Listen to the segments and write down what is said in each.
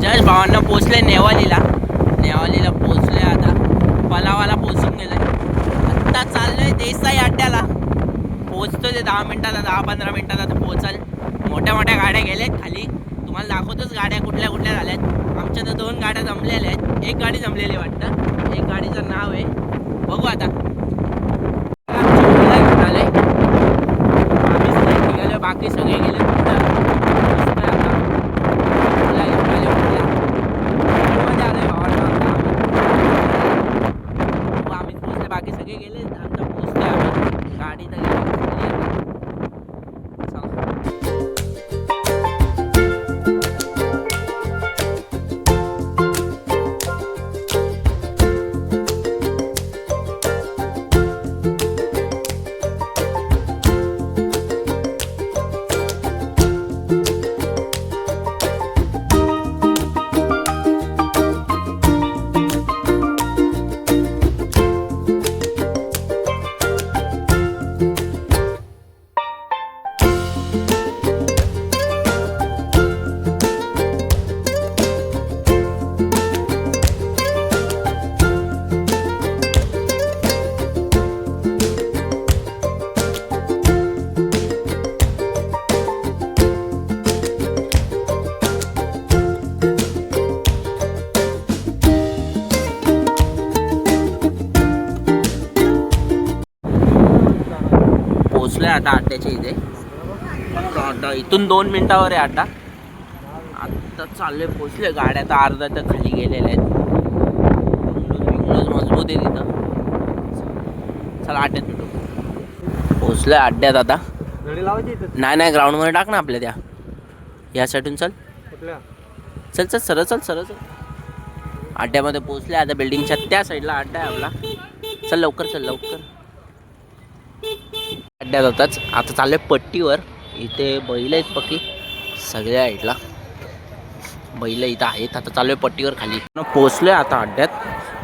Just भावांना पोचले नेवालीला पोचले. आता पलावाला पोचून गेलोय. आत्ता चाललोय देसाई अड्ड्याला. पोचतो ते 10-15 मिनिटात आता पोचाल. मोठ्या गाड्या गेल्यात खाली. तुम्हाला दाखवतोच गाड्या कुठल्या झाल्यात. आमच्या तर 2 गाड्या जमलेल्या आहेत. एक गाडी जमलेली वाटतं. एक गाडीचं नाव आहे बघू आता. निघाले बाकी सगळे गेले. बाकी सगळे गेले. आमचा पोचतोय आम्ही. गाडी तर पोचलोय आता अड्ड्याच्या इथे. आता इथून 2 मिनिटावर आहे अड्डा. आता चाललोय पोचले. गाड्या तर अर्धा तर खाली गेलेल्या आहेत. मजबूत आहे तिथं. चला अड्ड्यात भेटू. पोचलोय अड्ड्यात आता. नाही ग्राउंडमध्ये टाक ना आपल्या त्या. या साईडून चल सरळ चल. अड्ड्यामध्ये पोचले. आता बिल्डिंगच्या त्या साईडला अड्डा आहे आपला. चल लवकर अड्ड्यात होताच. आता चालले पट्टीवर. इथे बैल आहेत पक्की सगळ्या साईडला. बैल इथं आहेत. आता चालू आहे पट्टीवर खाली. पोचलोय आता अड्ड्यात.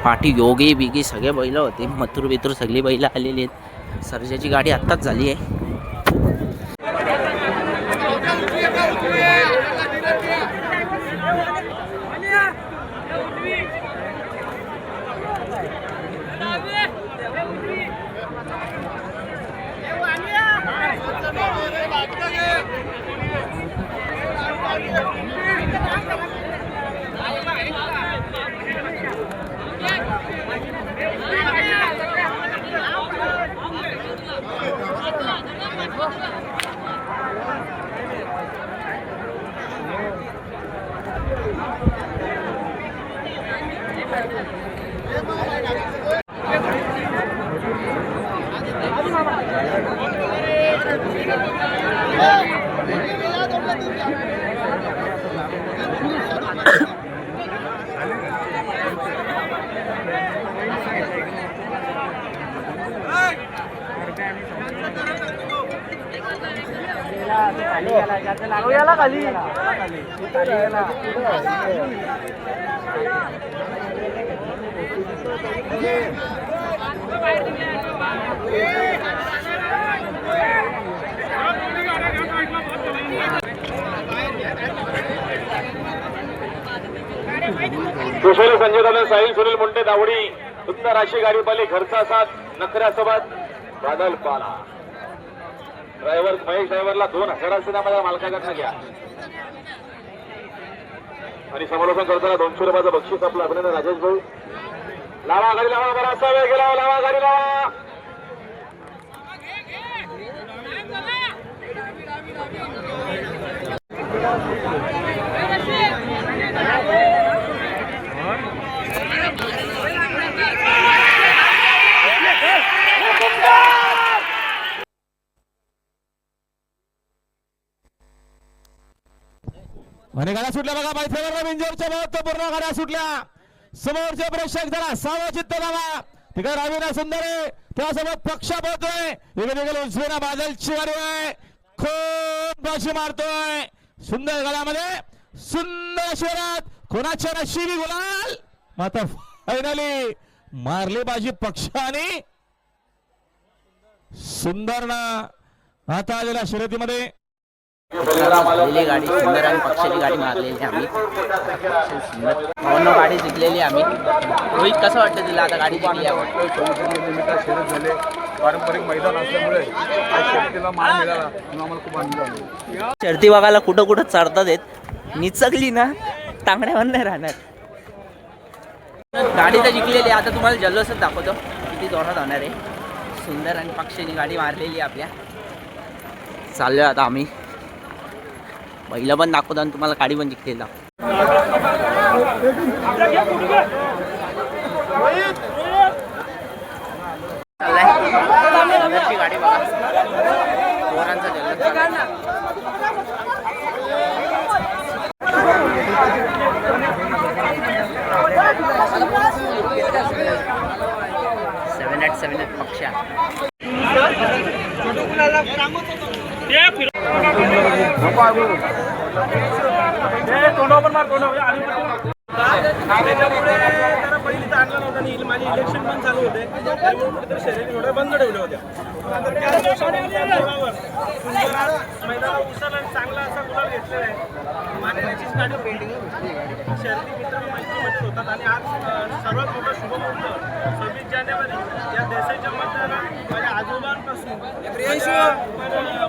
पाठी योगी बिगी सगळे बैल होते. मथुर बिथुर सगळी बैल आलेली आहेत. सर्जाची गाडी आत्ताच झाली आहे. कुशल संजय दलन साहिल सुनील मुंडे दावडी सुंदर अशी गाडी पाली. घरचा साथ नखऱ्यासोबत बादल पाला. ड्रायव्हर महेश ड्रायव्हरला 2000 सुद्धा माझ्या मालकाकडनं घ्या. आणि समालोचन करताना 200 रुपयाचं बक्षीस आपलं अभिनंदन राजेश भाऊ. लावा गाडी लावा. बराचसा वेळ गेला. लावा गाडी लावा. आणि गाड्या सुटल्या बघा. बायफेवर विंजोरच्या महत्वपूर्ण गाड्या सुटल्या. समोरचे प्रेक्षक जरा सावचित्त लावा. तिकडे रावीना सुंदर आहे. त्यासोबत पक्षा पोहतोय. इकडे उजवीना बादलची गाडी आहे. खूप बाशी मारतोय. सुंदर गाड्यामध्ये सुंदर शिवरात. कोणाच्या नशिबी गुलाल. मात्र फायनली मारली बाजी पक्षाने. सुंदर ना आता आलेल्या शर्यतीमध्ये जिंकलेली गाडी सुंदर आणि पक्षाची गाडी मारलेली आम्ही सुंदर भावना गाडी जिंकलेली आम्ही. रोहित कसं वाटतं तुला आता गाडी जिंकली आपण? झाले पारंपरिक मैदान असल्यामुळे शर्यतीला मान मिळाला म्हणून आम्हाला खूप आनंद झाला. शर्ती बघायला कुठं कुठं चढतात आहेत, निचकली ना तांगड्यावर नाही राहणार. गाडी तर जिंकलेली, आता तुम्हाला जल्लोषच दाखवतो किती जोरात होणार आहे. सुंदर आणि पक्षाची गाडी मारलेली आपल्या. चाललोय आता आम्ही, पहिलं पण दाखवतो आणि तुम्हाला गाडी पण जिंकलेला. चाललाय गाडी बघा, पोरांचा जल्लोष चाललाय. 7 पक्षा. त्याच्यामुळे जरा पहिली तर आणला नव्हता आणि माझे इलेक्शन पण चालू होते त्यामुळे शर्यती थोड्या बंद ठेवल्या होत्या. नंतर त्या दिवसावर मैदानाला उचल आणि चांगला असा गुलाल घेतलेला आहे. मानण्याचीच गाडी पेंडिंग शर्यती मित्र मैत्रीमध्येच होतात आणि आज सर्वात मोठा शुभमुहूर्त 26 जानेवारी या देशाच्या मतदानाला माझ्या आजोबांपासून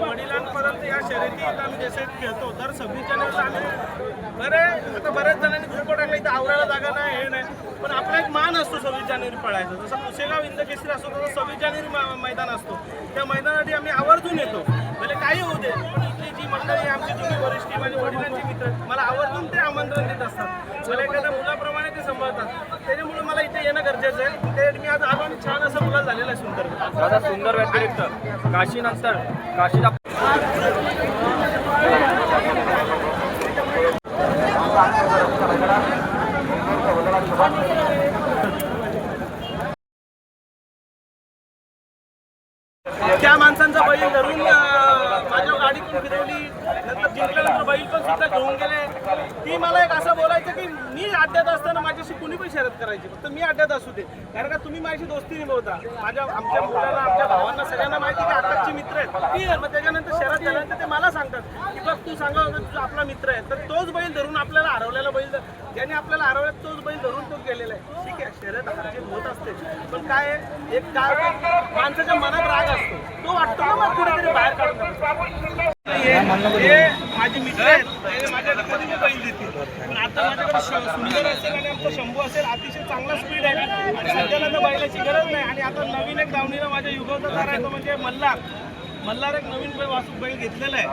वडिलांपर्यंत या शर्यतीत आम्ही देशात खेळतो. तर 26 जानेवारीला आम्ही आता बऱ्याच जणांनी ग्रुप टाकला इथं आवरायला जागा नाही हे नाही, पण आपला एक मान असतो 26 जानेवारी पळायचा. जसं पुसेगाव इंदकेसरी असतो तसं 26 जानेवारी मैदान असतो. त्या मैदानासाठी आम्ही आवर्जून येतो, म्हणजे काही होऊ दे. पण इथली जी मंडळी आमची जुनी वरिष्ठी माझ्या वडिलांचे मित्र मला आवर्जून ते आमंत्रण देत असतात. मला एखाद्या मुलाप्रमाणे ते सांभाळतात. त्याच्यामुळे मला इथे येणं गरजेचं आहे. ते मी आज आलो आणि छान असा मुलाल झालेला आहे सुंदर. दादा सुंदर व्यतिरिक्त काशीनंतर काशीला त्या माणसांचा बैल धरून माझ्या गाडीतून फिरवली, नंतर जिंकल्यानंतर बैल पण सुद्धा घेऊन गेले. ती मला एक असं बोलायचं की मी अड्ड्यात असताना माझ्याशी कुणी पण शर्यत करायची, फक्त मी अड्ड्यात असू दे, कारण का तुम्ही माझी दोस्ती निभवता. आमच्या मुलाला आमच्या भावांना सगळ्यांना माहिती की आकाशचे मित्र आहेत. ठीक आहे, मग त्याच्यानंतर शर्यत झाल्यानंतर ते मला सांगतात की बघ तू सांगा होता तुझा आपला मित्र आहे. तर तोच बैल धरून आपल्याला हरवलेला बैल ज्याने आपल्याला हरवल्यात तोच बैल धरून तो गेलेला आहे. ठीक आहे, शर्यत हारजीत होत असते, पण काय आहे, एक काय माणसाच्या मनात राग असतो, तो वाटतो ना मग कुठेतरी बाहेर काढून माझे मित्र आहेत. माझ्याकडे कधी मी बैल देतील, पण आता माझ्याकडे सुंदर असेल आणि आमचा शंभू असेल, अतिशय चांगला स्पीड आहे आणि सध्याला तर बैलाची गरज नाही. आणि आता नवीन एक दावणीला माझ्या युगवतार आहे तो म्हणजे मल्हार एक नवीन वासू बैल घेतलेला आहे.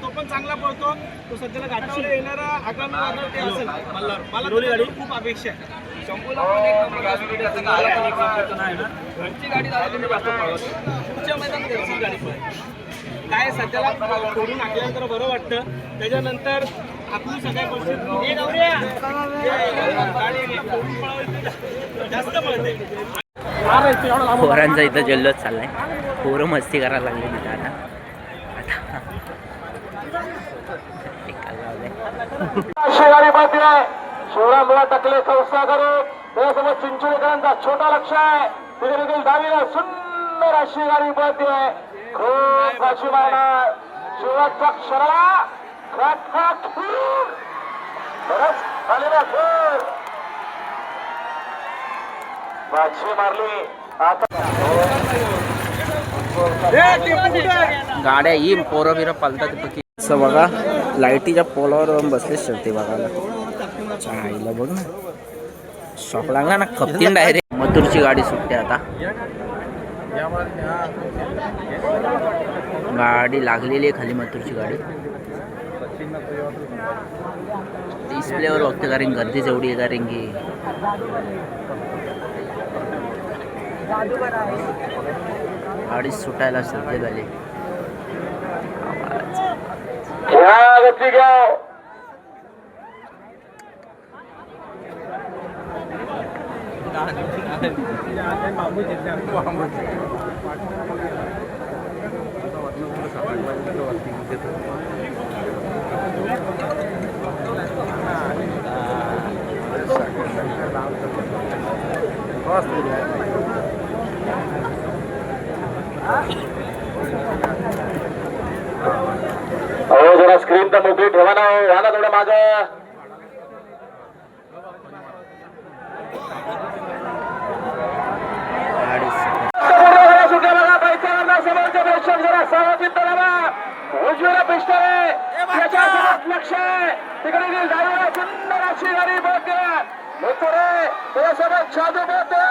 तो पण चांगला पळतो. तो सध्याला घाटावर येणारा आगामी वादळ ते असेल मल्हार. मला दोन्ही गाडी खूप अपेक्षा आहे. शंभूला पण एक नंबर घरची गाडी झाली जास्त पळवतो. पुढच्या मैदानात घरची गाडी पळते. काय सध्याला फोडून टाकल्यानंतर बरं वाटतं. त्याच्यानंतर आपली सगळ्या गोष्टी गाडी फोडून पळवायची जास्त पळते. पोरांचा इथं जल्लोष चाललाय, पोरं मस्ती करायला लागले तिथं. गाडी पाहते आहे शिवरामला टाकले संस्था करून त्यासोबत चिंचोलीकरांचा छोटा लक्ष आहे. तिथे देखील डावीला सुंदर अशी गाडी पाहते आहे. खूप अशी मारणार शिवराजचा क्षराला बादशी मारली. गाड्या ही पोरं बिरं पालतात असं बघा. लाईटीच्या पोलावर बसले शर्ती बघायला. आईला बघ ना, शॉक लागला ना, खपतीन डायरेक्ट. मथुरची गाडी सुटते आता. गाडी लागलेली आहे खाली मथुरची गाडी. डिस्प्लेवर बघते कारण गर्दी जेवढी आहे, कारण की गाडी सुटायला सज्ज झाली. अहो जरा स्क्रीन तर मोकळी ठेवा ना हो. या ना थोडं मागं. सुटल्या बघा पैसा समोरचे प्रेक्षक जरा सावचित राहा. उजवीला पिस्टल आहे त्याच्यासोबत लक्ष आहे. तिकडे डावीला सुंदर अशी गाडी बोलते मोतोरे त्याच्यासोबत जादू बोलते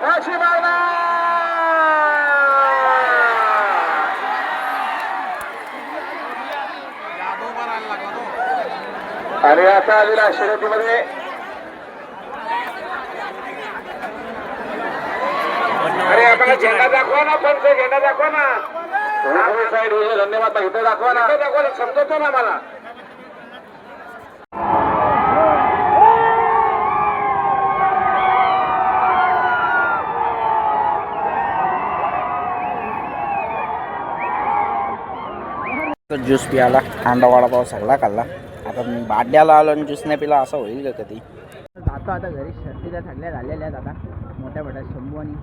फाशी मारणार. आणि आता आलेल्या शर्यतीमध्ये अरे आम्हाला झेंडा दाखवा ना. पण ते झेंडा दाखवा ना. साईड धन्यवाद. इथे दाखवा ना. दाखवा ना. समजतो ना मला. ज्यूस पियाला कांदा वडापाव सगळा खाल्ला. आता मी बाड्याला आलो आणि ज्यूस नाही पिला असं होईल का कधी. जातो आता घरी. शर्तीला सगळ्या झालेल्या आहेत आता मोठ्या मोठ्या. शंभू आणि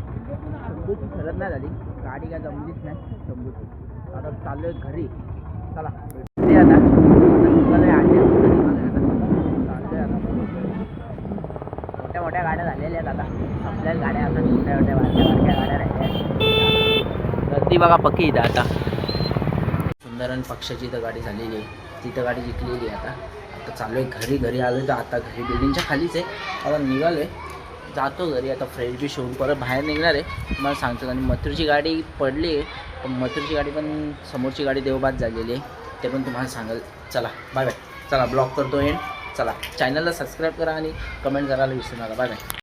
शंभूची शरद नाही झाली. गाडी काय जमलीच नाही शंभूची. आता चाललोय घरी. चला भेटते आता. चाललोय आता मोठ्या मोठ्या गाड्या झालेल्या आहेत आता. आपल्याच गाड्या आता छोट्या छोट्या बारक्या गाड्या राहिल्या. गर्दी बघा पक्की इथं आता. सुंदरन पक्षाची इथं गाडी झालेली आहे. तिथं गाडी जिंकलेली आहे आता. आता चालू आहे घरी. घरी आलो तर आता घरी बिल्डिंगच्या खालीच आहे. आता निघालो आहे. जातो घरी आता. फ्रेश बी शिवून परत बाहेर निघणार आहे. मला सांगतो. आणि मथुरची गाडी पडली आहे. पण मथुरची गाडी पण समोरची गाडी देवबाद झालेली आहे. ते पण तुम्हाला सांगाल. चला बाय बाय. चला ब्लॉग करतो एंड. चला चॅनलला सबस्क्राईब करा आणि कमेंट करायला विसरू नका. Bye bye.